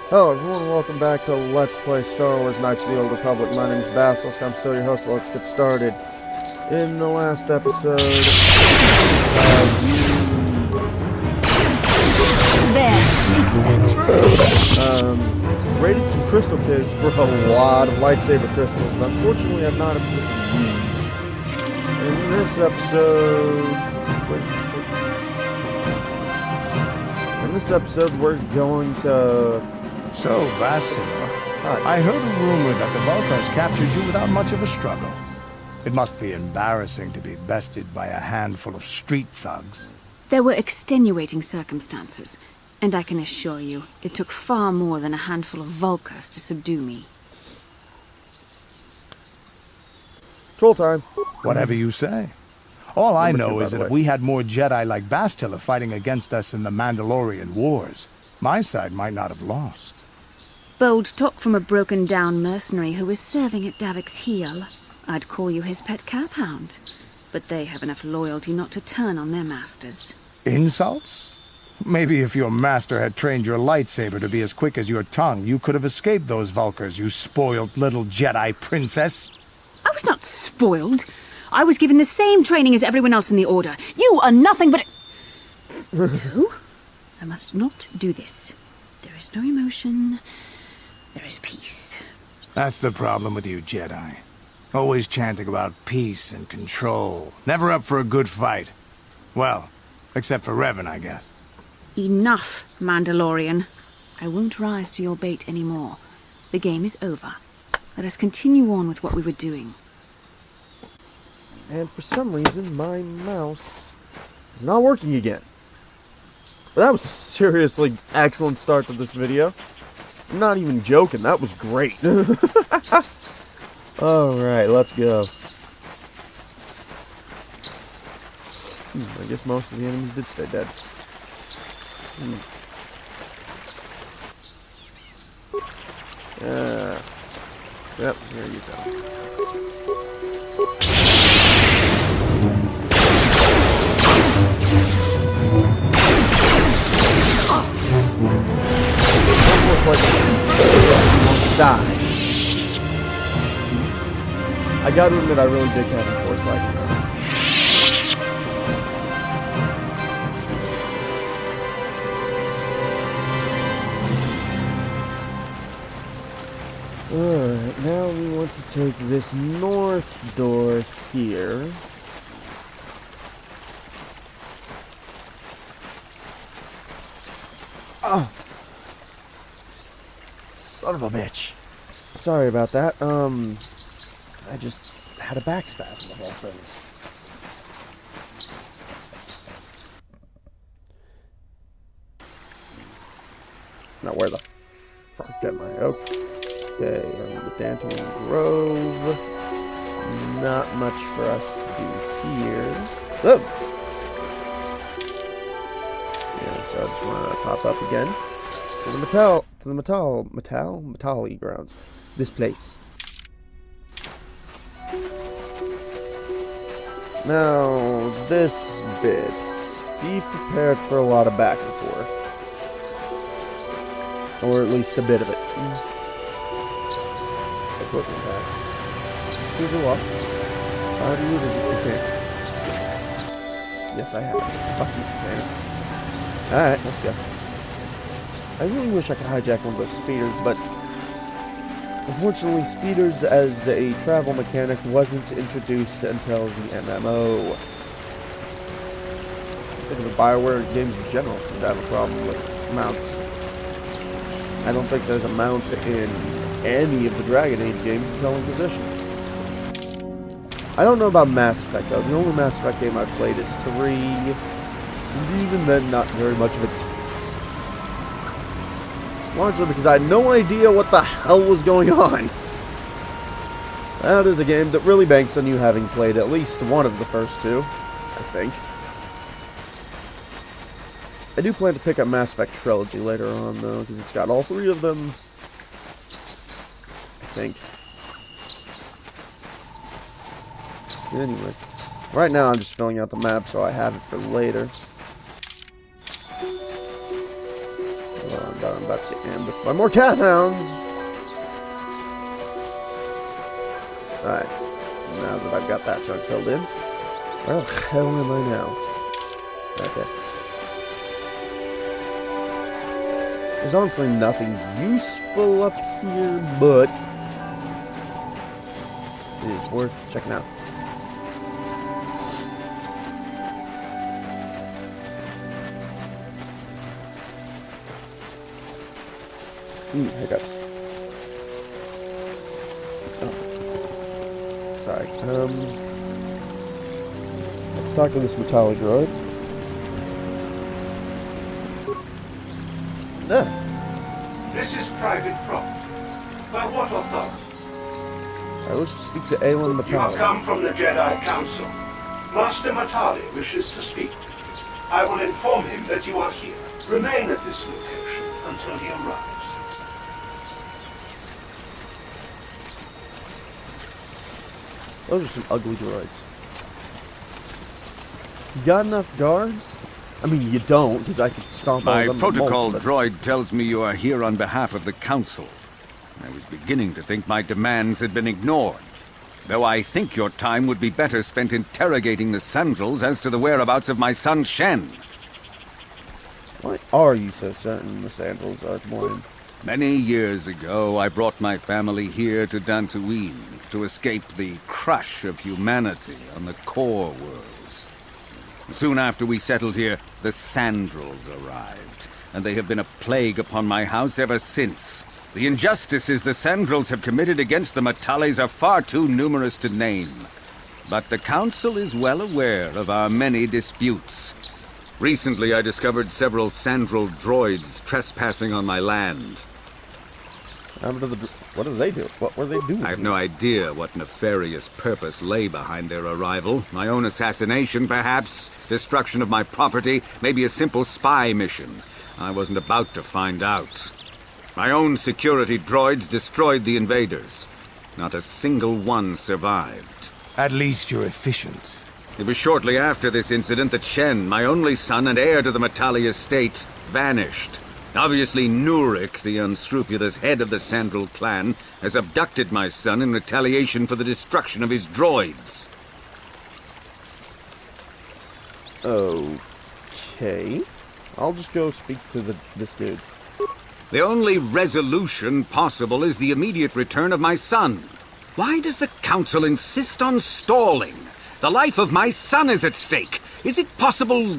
Hello everyone, welcome back to Let's Play Star Wars Knights of the Old Republic. My name is Basilisk, I'm still your host, so let's get started. In the last episode, raided some crystal caves for a lot of lightsaber crystals that unfortunately I'm not in a position to use. In this episode, we're going to... So, Basil, I heard a rumor that the Vulcans captured you without much of a struggle. It must be embarrassing to be bested by a handful of street thugs. There were extenuating circumstances, and I can assure you, it took far more than a handful of Vulcans to subdue me. Troll time. Whatever you say. All I know is that if we had more Jedi like Bastila fighting against us in the Mandalorian Wars, my side might not have lost. Bold talk from a broken-down mercenary who is serving at Davik's heel. I'd call you his pet cat-hound, but they have enough loyalty not to turn on their masters. Insults? Maybe if your master had trained your lightsaber to be as quick as your tongue, you could have escaped those Vulcans, you spoiled little Jedi princess. I was not spoiled. I was given the same training as everyone else in the Order. You are nothing but... No, I must not do this. There is no emotion. There is peace. That's the problem with you Jedi. Always chanting about peace and control. Never up for a good fight. Well, except for Revan, I guess. Enough, Mandalorian. I won't rise to your bait anymore. The game is over. Let us continue on with what we were doing. And for some reason, my mouse is not working again. But that was a seriously excellent start to this video. I'm not even joking, that was great. Alright, let's go. I guess most of the enemies did stay dead. Yep, here you go. Almost like you won't die. I gotta admit, I really did kind of force like that. Alright, now we want to take this north door here. Oh! Son of a bitch. Sorry about that. I just had a back spasm of all things. Now where the fuck am I? Okay, the Dantooine Grove. Not much for us to do here. Oh! Yeah, so I just want to pop up again to the Metalli grounds. This place. Now, this bit. Be prepared for a lot of back and forth. Or at least a bit of it. Equipment back. Screws are locked. I already looted this container. Yes, I have. Fucking container. Alright, let's go. I really wish I could hijack one of those speeders, but unfortunately, speeders as a travel mechanic wasn't introduced until the MMO. I think the BioWare games in general seem to have a problem with mounts. I don't think there's a mount in any of the Dragon Age games until Inquisition. I don't know about Mass Effect, though. The only Mass Effect game I've played is 3, and even then, not very much of it. Largely because I had no idea what the hell was going on. That is a game that really banks on you having played at least one of the first two, I think. I do plan to pick up Mass Effect Trilogy later on, though, because it's got all 3 of them. I think. Anyways, right now I'm just filling out the map so I have it for later. but I'm about to get ambushed by more cat hounds. Alright. Now that I've got that chunk filled in, where the hell am I now? Okay. There's honestly nothing useful up here, but it is worth checking out. Hiccups. Oh. Sorry. Let's talk to this metallic droid. This is private property. By what authority? I wish to speak to Aelin You have Metallic. come from the Jedi Council. Master Matali wishes to speak to you. I will inform him that you are here. Remain at this location until he arrives. Those are some ugly droids. You got enough guards? I mean, you don't, because I could stomp all My of them. protocol but droid tells me you are here on behalf of the Council. I was beginning to think my demands had been ignored. Though I think your time would be better spent interrogating the Sandals as to the whereabouts of my son Shen. why are you so certain the Sandals are mine? Many years ago, I brought my family here to Dantooine to escape the crush of humanity on the core worlds. Soon after we settled here, the Sandals arrived, and they have been a plague upon my house ever since. The injustices the Sandals have committed against the Matales are far too numerous to name. But the Council is well aware of our many disputes. Recently, I discovered several Sandral droids trespassing on my land. What do they do? What were they doing? I have no idea what nefarious purpose lay behind their arrival. My own assassination, perhaps? Destruction of my property? Maybe a simple spy mission? I wasn't about to find out. My own security droids destroyed the invaders. Not a single one survived. At least you're efficient. It was shortly after this incident that Shen, my only son and heir to the Matali estate, vanished. Obviously, Nurik, the unscrupulous head of the Sandral clan, has abducted my son in retaliation for the destruction of his droids. Okay. I'll just go speak to this dude. The only resolution possible is the immediate return of my son. Why does the Council insist on stalling? The life of my son is at stake. Is it possible?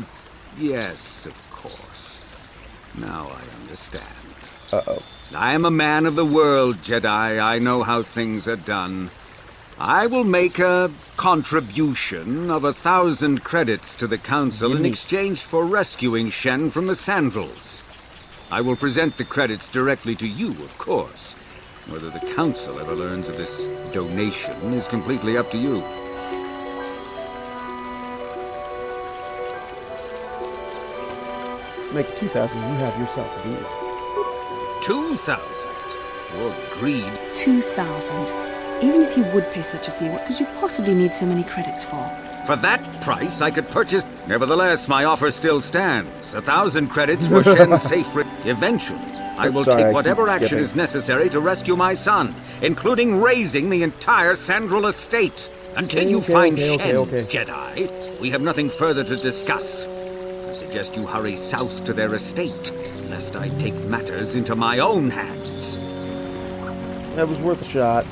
Yes, of course. Now I understand. Uh-oh. I am a man of the world, Jedi. I know how things are done. I will make a contribution of 1,000 credits to the Council in exchange for rescuing Shen from the Sandals. I will present the credits directly to you, of course. Whether the Council ever learns of this donation is completely up to you. Make 2,000 you have yourself, dude. 2,000? Your greed. 2,000. Even if you would pay such a fee, what could you possibly need so many credits for? For that price, I could purchase... Nevertheless, my offer still stands. 1,000 credits for Shen's safe... Eventually, I will take whatever action is necessary to rescue my son, including raising the entire Sandral estate. Until you find Shen, Jedi, we have nothing further to discuss. I suggest you hurry south to their estate, lest I take matters into my own hands. That was worth a shot.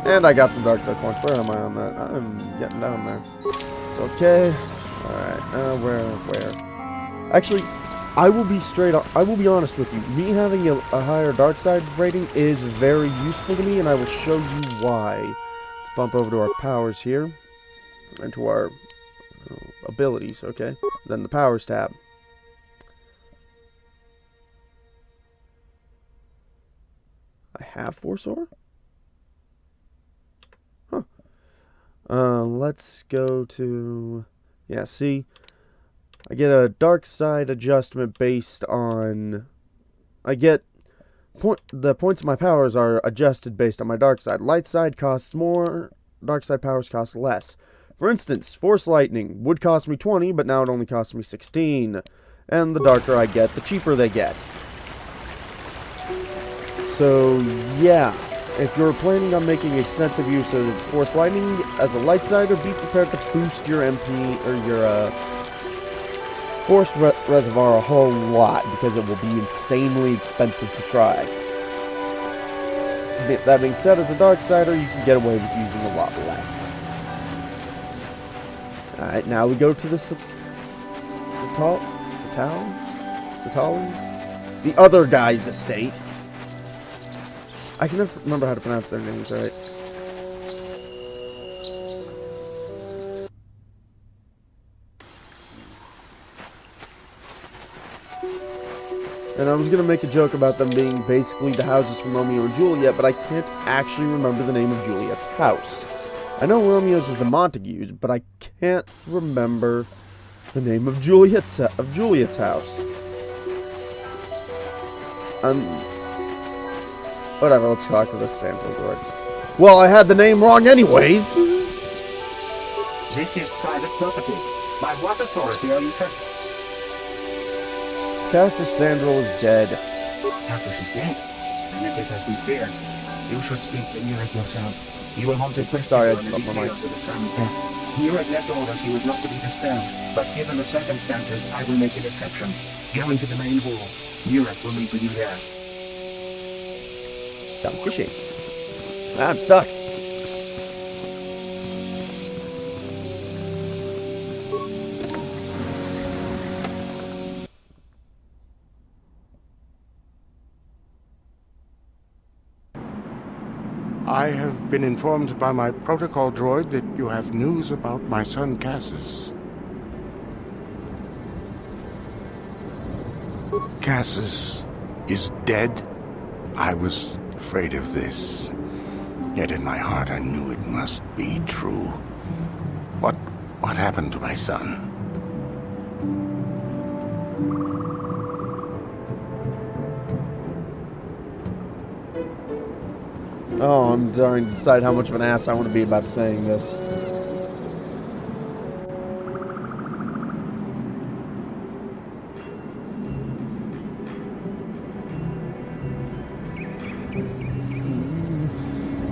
And I got some dark side points. Where am I on that? I'm getting down there. It's okay. Alright, where? Actually, I will be honest with you. Me having a higher dark side rating is very useful to me, and I will show you why. Let's bump over to our powers here. And to our abilities, okay? Then the powers tab. I have Force Aura? Huh. Let's go to... Yeah, see? I get a dark side adjustment based on... I get... The points of my powers are adjusted based on my dark side. Light side costs more, dark side powers cost less. For instance, Force Lightning would cost me 20, but now it only costs me 16. And the darker I get, the cheaper they get. So, yeah. If you're planning on making extensive use of Force Lightning as a lightsider, be prepared to boost your MP or your Force Reservoir a whole lot because it will be insanely expensive to try. That being said, as a Darksider, you can get away with using a lot less. Alright, now we go to the Satali? The other guy's estate. I can never remember how to pronounce their names, right? And I was going to make a joke about them being basically the houses from Romeo and Juliet, but I can't actually remember the name of Juliet's house. I know Romeo's is the Montagues, but I can't remember the name of Juliet's house. Whatever, let's talk to this Sandra droid. Well, I had the name wrong anyways! This is private property. By what authority are you trespassing? Cassus Sandral is dead. Cassus is dead, and it is as we feared. You should speak to Nurek yourself. You will want to question Sorry, I the just stopped my mic. details of the son's death. Nurek left orders he was not to be disturbed, but given the circumstances, I will make an exception. Go into the main hall. Nurek will meet with you there. Dankeschön. I'm stuck. I have been informed by my protocol droid that you have news about my son Cassus. Cassus is dead? I was afraid of this. Yet in my heart I knew it must be true. What happened to my son? Oh, I'm trying to decide how much of an ass I want to be about saying this.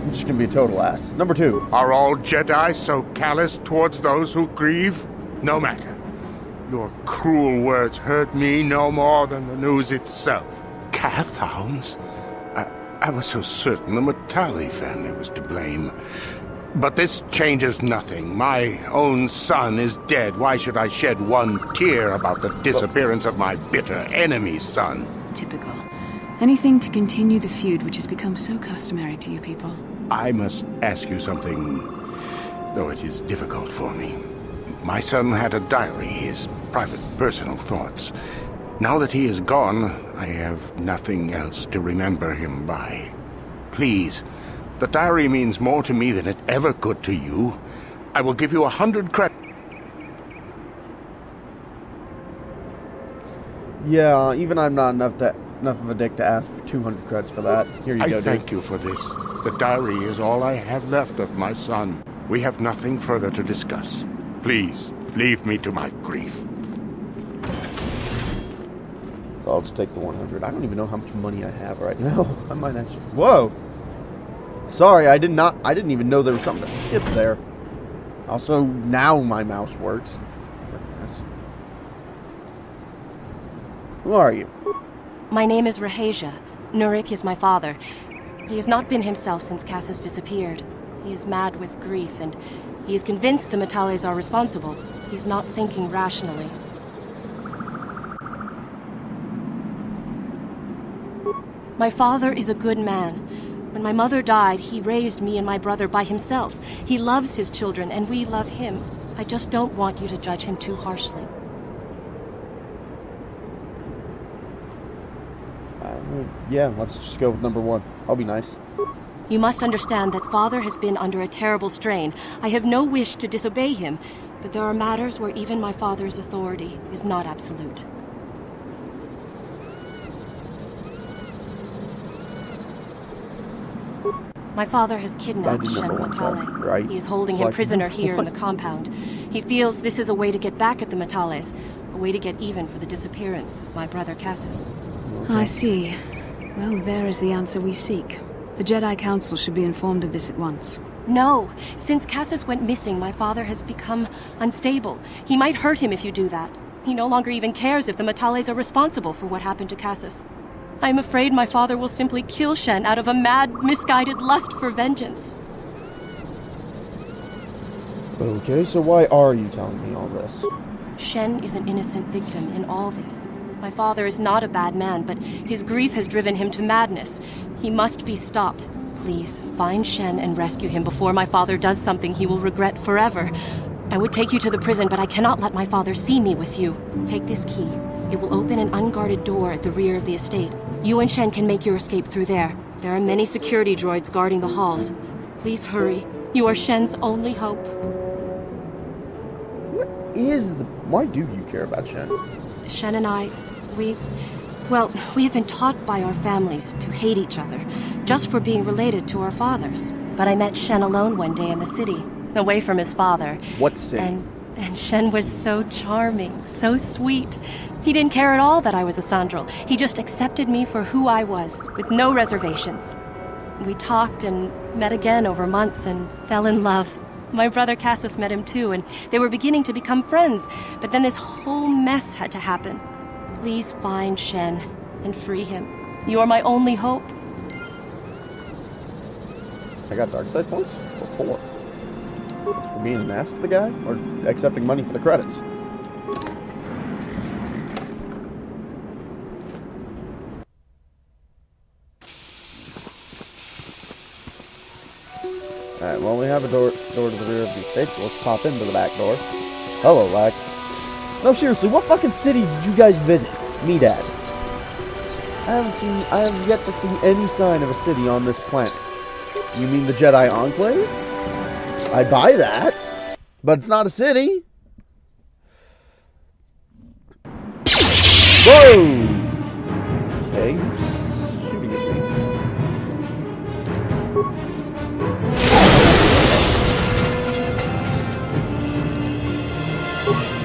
I'm just gonna be a total ass. Number 2. Are all Jedi so callous towards those who grieve? No matter. Your cruel words hurt me no more than the news itself. Cath hounds? I was so certain the Matali family was to blame. But this changes nothing. My own son is dead. Why should I shed one tear about the disappearance of my bitter enemy's son? Typical. Anything to continue the feud which has become so customary to you people. I must ask you something, though it is difficult for me. My son had a diary, his private, personal thoughts. Now that he is gone, I have nothing else to remember him by. Please, the diary means more to me than it ever could to you. I will give you 100 credits. Yeah, even I'm not enough of a dick to ask for 200 credits for that. Here you go, dude. I thank you for this. The diary is all I have left of my son. We have nothing further to discuss. Please, leave me to my grief. So I'll just take the 100. I don't even know how much money I have right now. I might actually... Whoa! Sorry, I didn't even know there was something to skip there. Also, now my mouse works. Who are you? My name is Rahasia. Nurek is my father. He has not been himself since Cassus disappeared. He is mad with grief, and he is convinced the Matales are responsible. He's not thinking rationally. My father is a good man. When my mother died, he raised me and my brother by himself. He loves his children, and we love him. I just don't want you to judge him too harshly. Yeah, let's just go with number 1. I'll be nice. You must understand that Father has been under a terrible strain. I have no wish to disobey him, but there are matters where even my father's authority is not absolute. My father has kidnapped Shen Matale. Right. He is holding him prisoner here in the compound. He feels this is a way to get back at the Matales, a way to get even for the disappearance of my brother Cassus. I see. Well, there is the answer we seek. The Jedi Council should be informed of this at once. No! Since Cassus went missing, my father has become unstable. He might hurt him if you do that. He no longer even cares if the Metales are responsible for what happened to Cassus. I am afraid my father will simply kill Shen out of a mad, misguided lust for vengeance. Okay, so why are you telling me all this? Shen is an innocent victim in all this. My father is not a bad man, but his grief has driven him to madness. He must be stopped. Please, find Shen and rescue him before my father does something he will regret forever. I would take you to the prison, but I cannot let my father see me with you. Take this key. It will open an unguarded door at the rear of the estate. You and Shen can make your escape through there. There are many security droids guarding the halls. Please hurry. You are Shen's only hope. Why do you care about Shen? Shen and I, we have been taught by our families to hate each other, just for being related to our fathers. But I met Shen alone one day in the city, away from his father. What city? And Shen was so charming, so sweet. He didn't care at all that I was a Sandral. He just accepted me for who I was, with no reservations. We talked and met again over months and fell in love. My brother Cassus met him too, and they were beginning to become friends, but then this whole mess had to happen. Please find Shen and free him. You are my only hope. I got dark side points? What for? It's for being an ass to the guy? Or accepting money for the credits? Alright, well, we have a door to the rear of the estate, so let's pop into the back door. Hello, Lax. No, seriously, what fucking city did you guys visit? Me, Dad. I have yet to see any sign of a city on this planet. You mean the Jedi Enclave? I buy that, but it's not a city. Whoa! Okay, who's shooting at me?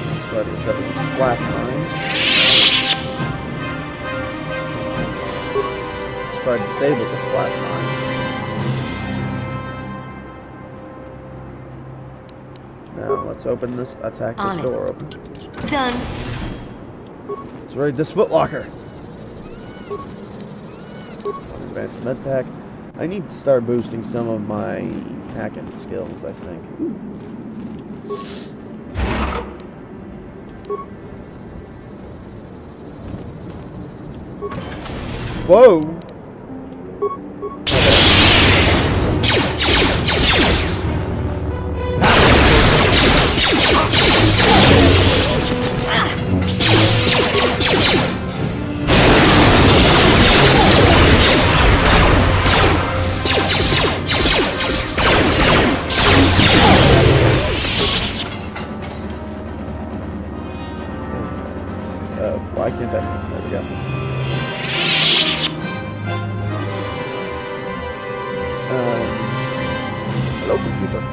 Let's try to recover this flash mine. Let's try to disable this flash mine. Now, let's open this, attack this door open. Done. Let's raid this footlocker. Advanced med pack. I need to start boosting some of my hacking skills, I think. Ooh. Whoa! Why can't I? There we go. Hello, computer.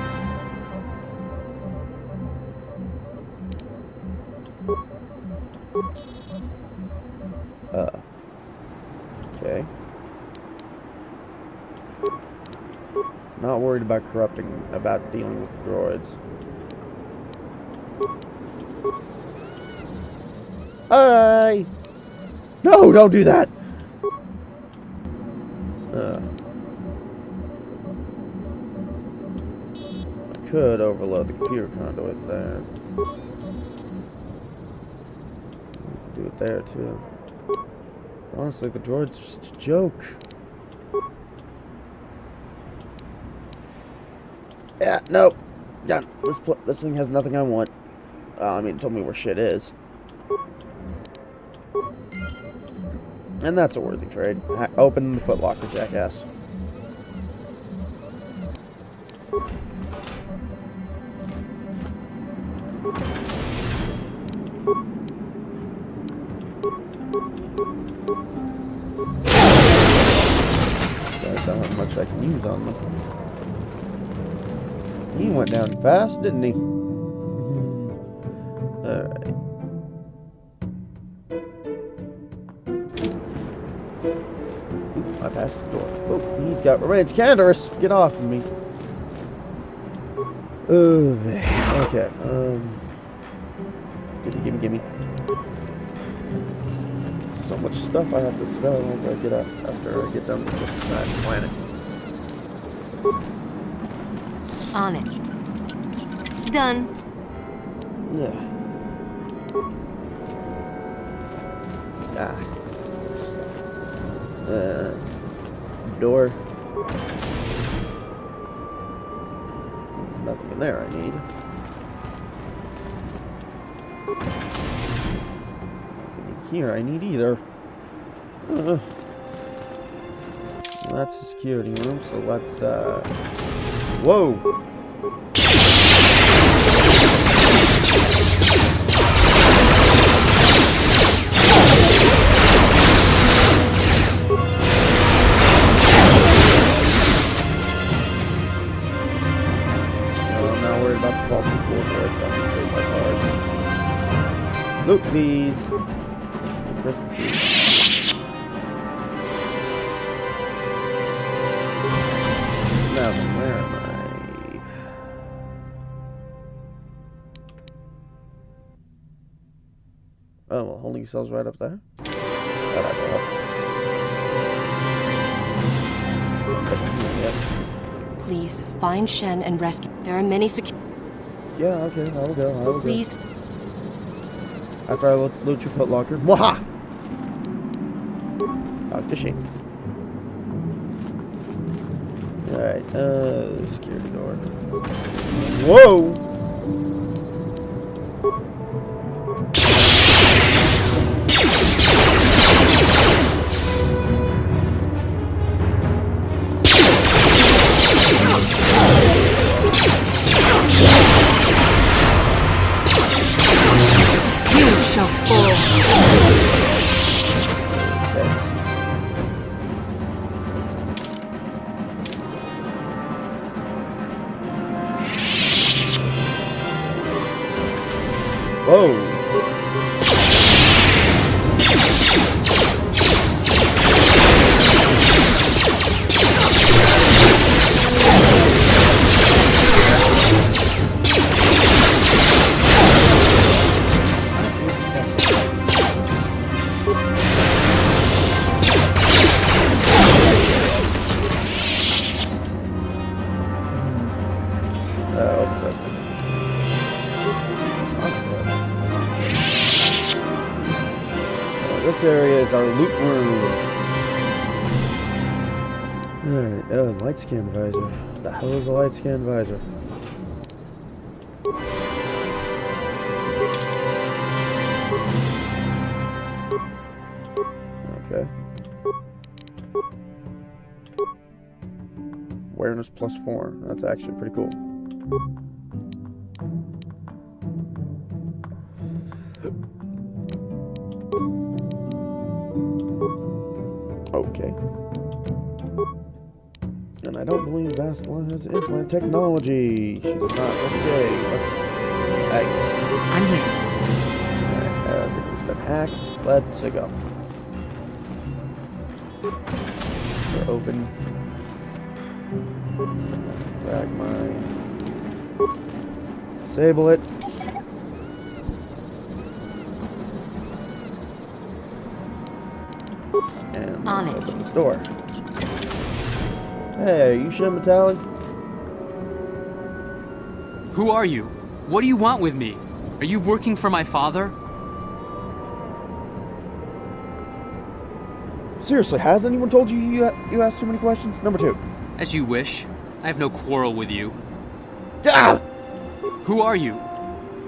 Okay. Not worried about dealing with the droids. Hi! No, don't do that! I could overload the computer conduit there. Do it there, too. Honestly, the droid's just a joke. Yeah, nope. Done. This thing has nothing I want. I mean, it told me where shit is. And that's a worthy trade. Open the footlocker, jackass. I don't have much I can use on them. He went down fast, didn't he? Alright. I passed the door. Oh, he's got remains. Candace, get off of me. Okay. Gimme. So much stuff I have to sell after I get done with this planet. On it. Done. Yeah. Stuff. Door. Nothing in there I need. Nothing in here I need either. That's a security room, so let's, whoa! About to fall through floorboards, I'm gonna save my cards. Loot, please. Prison key. Now then, where am I? Oh, well, holding cells right up there. Please, find Shen and rescue. There are many Yeah, okay, I will go. Please. After I loot your footlocker. Mwaha! Dr. Shane. Alright, security door. Whoa! Whoa! This area is our loot room. Alright, light scan visor. What the hell is a light scan visor? Okay. Awareness +4. That's actually pretty cool. Okay. And I don't believe Asylum has implant technology. She does not. Okay, let's... Hey. I'm here. Alright, everything's been hacked. Let's go. We're open. Frag mine. Disable it. And let's open this door. Hey, are you Shen Matali? Who are you? What do you want with me? Are you working for my father? Seriously, has anyone told you you asked too many questions? Number 2. As you wish. I have no quarrel with you. Ah! Who are you?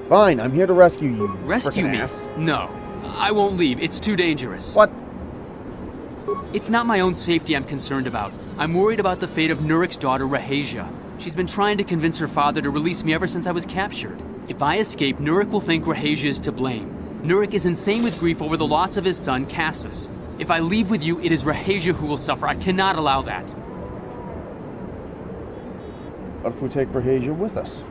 Fine, I'm here to rescue you. Rescue me? Ass. No. I won't leave. It's too dangerous. What? It's not my own safety I'm concerned about. I'm worried about the fate of Nurik's daughter, Rahasia. She's been trying to convince her father to release me ever since I was captured. If I escape, Nurik will think Rahasia is to blame. Nurik is insane with grief over the loss of his son, Cassus. If I leave with you, it is Rahasia who will suffer. I cannot allow that. What if we take Rahasia with us?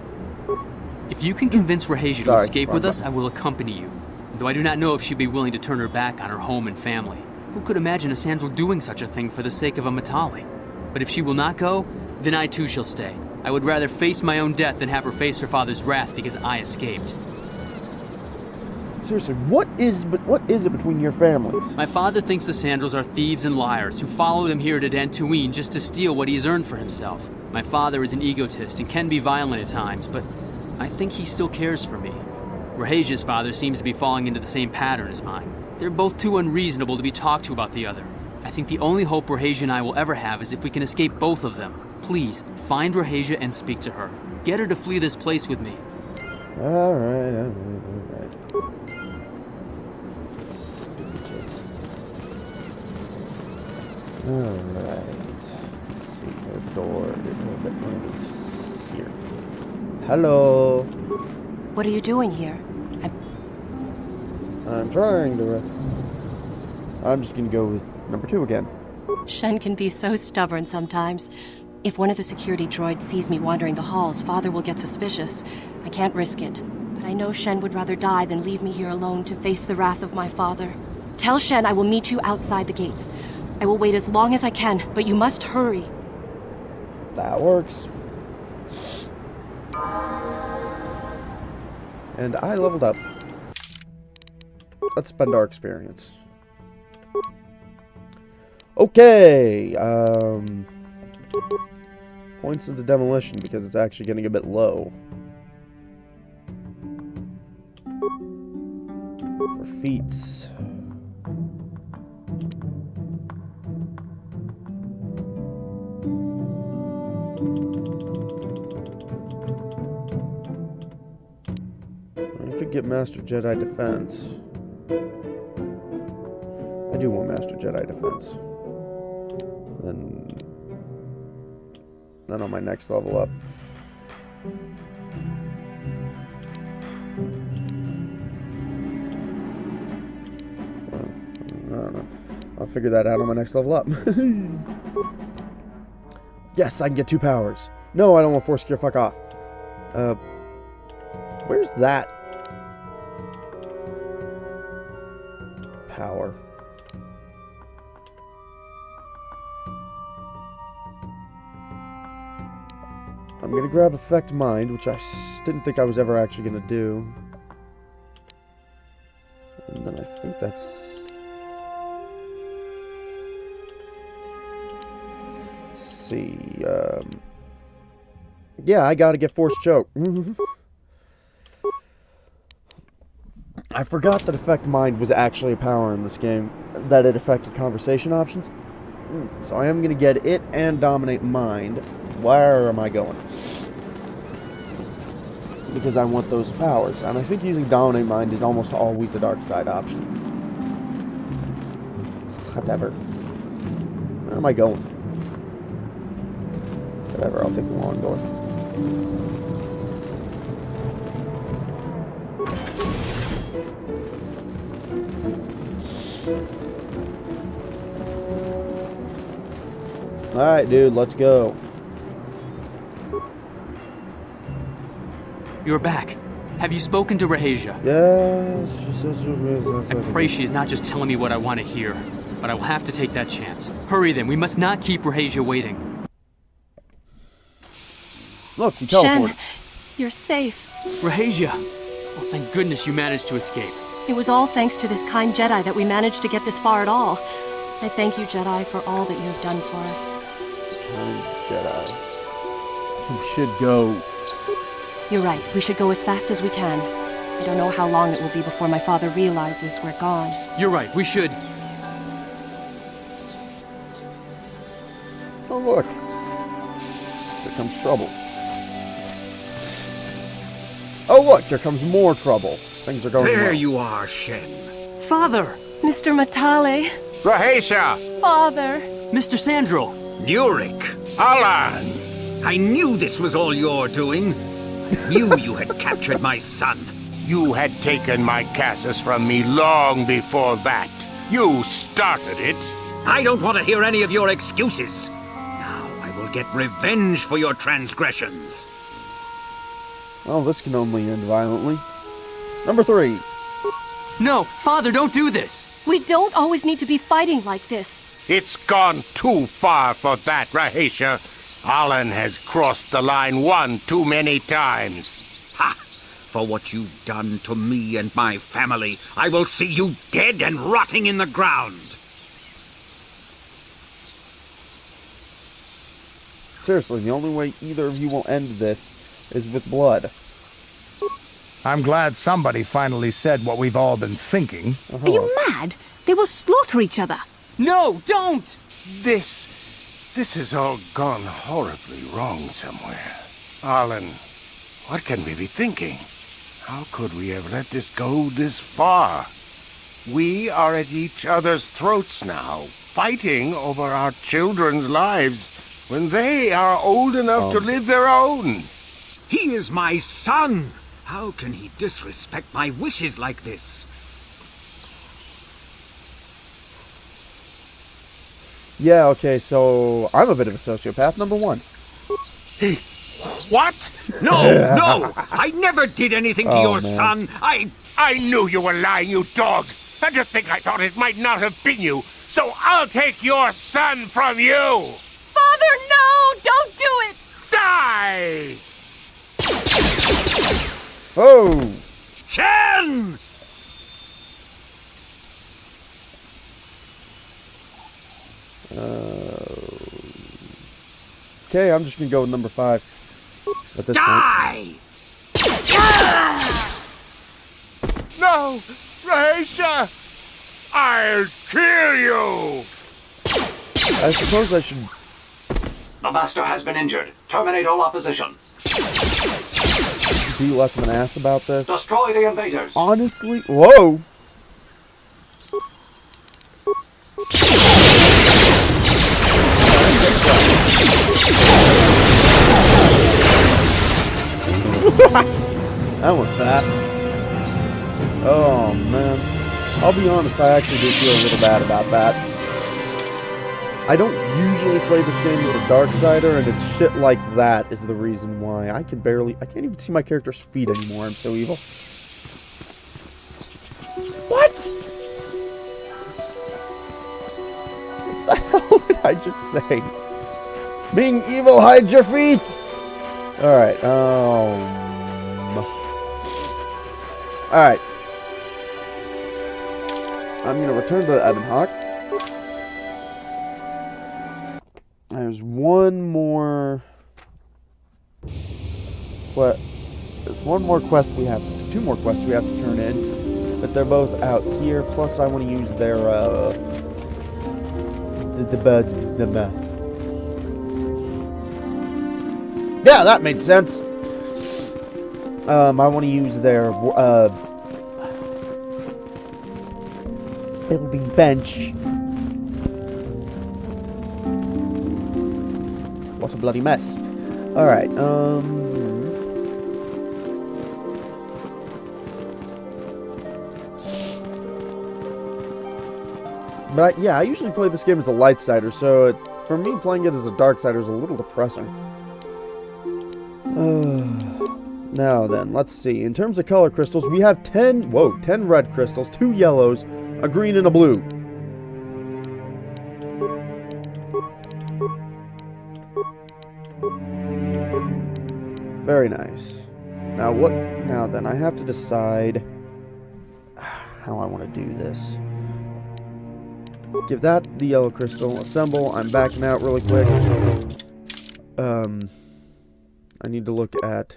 If you can convince Rahasia to escape with us, I will accompany you. Though I do not know if she'd be willing to turn her back on her home and family. Who could imagine a Sandral doing such a thing for the sake of a Matali? But if she will not go, then I too shall stay. I would rather face my own death than have her face her father's wrath because I escaped. Seriously, what is it between your families? My father thinks the Sandrals are thieves and liars who followed him here to Dantooine just to steal what he's earned for himself. My father is an egotist and can be violent at times, but I think he still cares for me. Raheja's father seems to be falling into the same pattern as mine. They're both too unreasonable to be talked to about the other. I think the only hope Raheja and I will ever have is if we can escape both of them. Please, find Raheja and speak to her. Get her to flee this place with me. Alright. Stupid kids. Alright. Let's see, her door is here. Hello. What are you doing here? I'm trying to... I'm just gonna go with number 2 again. Shen can be so stubborn sometimes. If one of the security droids sees me wandering the halls, Father will get suspicious. I can't risk it. But I know Shen would rather die than leave me here alone to face the wrath of my father. Tell Shen I will meet you outside the gates. I will wait as long as I can, but you must hurry. That works. And I leveled up. Let's spend our experience. Okay, points into demolition because it's actually getting a bit low. For feats. I could get Master Jedi Defense. I do want Master Jedi Defense. Then on my next level up. I don't know. I'll figure that out on my next level up. Yes, I can get 2 powers. No, I don't want Force Cure. Fuck off. Where's that power? I'm gonna grab Affect Mind, which I didn't think I was ever actually gonna do. And then I think that's... Let's see, yeah, I gotta get Force Choke. I forgot that Affect Mind was actually a power in this game, that it affected conversation options. So I am gonna get it and Dominate Mind. Where am I going? Because I want those powers. And I think using Dominate Mind is almost always a dark side option. Whatever. Where am I going? Whatever, I'll take the long door. Alright, dude, let's go. You're back. Have you spoken to Raheja? Yes, she says I pray she is not just telling me what I want to hear, but I will have to take that chance. Hurry then, we must not keep Raheja waiting. Look, you teleported. Shen, you're safe. Raheja! Oh, thank goodness you managed to escape. It was all thanks to this kind Jedi that we managed to get this far at all. I thank you, Jedi, for all that you have done for us. Kind Jedi. We should go. You're right. We should go as fast as we can. I don't know how long it will be before my father realizes we're gone. You're right. We should. Oh, look. Here comes trouble. Oh, look. Here comes more trouble. Things are going There well. you are, Shen. Father! Mr. Matale! Raheja! Father! Mr. Sandral! Nurik! Alan! I knew this was all your doing. I knew you had captured my son. You had taken my Casus from me long before that. You started it. I don't want to hear any of your excuses. Now I will get revenge for your transgressions. Well, this can only end violently. Number 3. No! Father, don't do this! We don't always need to be fighting like this. It's gone too far for that, Rahesia. Alan has crossed the line one too many times. Ha! For what you've done to me and my family, I will see you dead and rotting in the ground. Seriously, the only way either of you will end this is with blood. I'm glad somebody finally said what we've all been thinking. Are you mad? They will slaughter each other. No, don't! This has all gone horribly wrong somewhere. Alan, what can we be thinking? How could we have let this go this far? We are at each other's throats now, fighting over our children's lives when they are old enough to live their own. He is my son! How can he disrespect my wishes like this? Yeah, okay, so I'm a bit of a sociopath, number one. What? No, no! I never did anything to your man. son. I knew you were lying, you dog. And to think I thought it might not have been you. So I'll take your son from you. Father, no! Don't do it! Die! Oh! Shen! Okay, I'm just gonna go with number 5 at this point. Die! No! Rahesia! I'll kill you! I suppose I should The Master has been injured. Terminate all opposition. be less of an ass about this. Destroy the invaders. Honestly, whoa! That went fast. Oh man, I'll be honest, I actually do feel a little bad about that. I don't usually play this game as a Darksider, and it's shit like that is the reason why I can't even see my character's feet anymore. I'm so evil. What? What the hell did I just say? Being evil, hide your feet! Alright, Alright. I'm gonna return to Ebonhawk. There's one more... What? There's one more quest we have to... 2 more quests we have to turn in. But they're both out here. Plus, I want to use their, Yeah, that made sense. I want to use their, building bench. What a bloody mess. Alright, But yeah, I usually play this game as a Lightsider, so for me, playing it as a Darksider is a little depressing. Now then, let's see. In terms of color crystals, we have 10 red crystals, 2 yellows, a green, and a blue. Very nice. Now then, I have to decide how I want to do this. Give that the yellow crystal. Assemble. I'm backing out really quick. I need to look at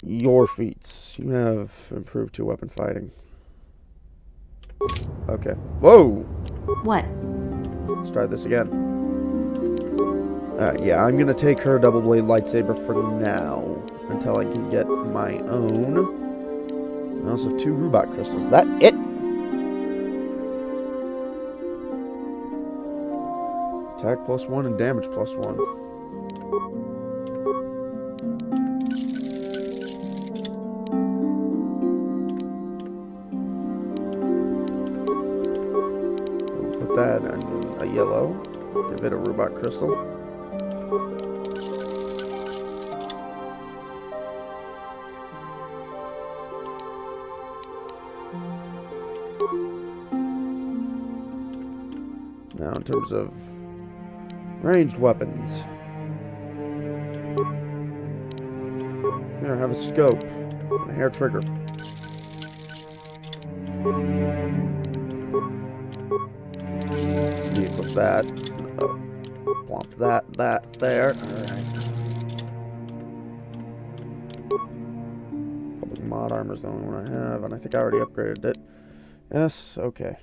your feats. You have improved 2 weapon fighting. Okay. Whoa! What? Let's try this again. Alright, yeah, I'm gonna take her double blade lightsaber for now. Until I can get my own. I also have 2 Rubot crystals. That it? Attack +1 and damage +1. We'll put that in a yellow. Give it a Rubot crystal. Now, in terms of ranged weapons. Here, have a scope and a hair trigger. Let's equip that. Plump that there. Alright. Public mod armor is the only one I have, and I think I already upgraded it. Yes, okay.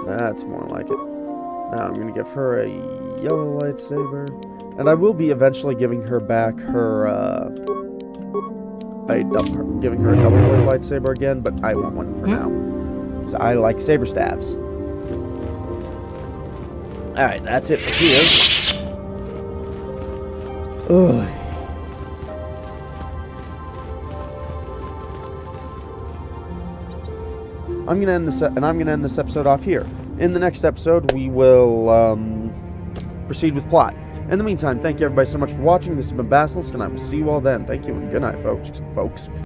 That's more like it. Now I'm going to give her a yellow lightsaber. And I will be eventually giving her back her, giving her a double blade lightsaber again, but I want one for now. Because I like saber staves. Alright, that's it for here. Ugh. I'm gonna end this episode off here. In the next episode, we will proceed with plot. In the meantime, thank you everybody so much for watching. This has been Basilisk, and I will see you all then. Thank you, and good night, folks.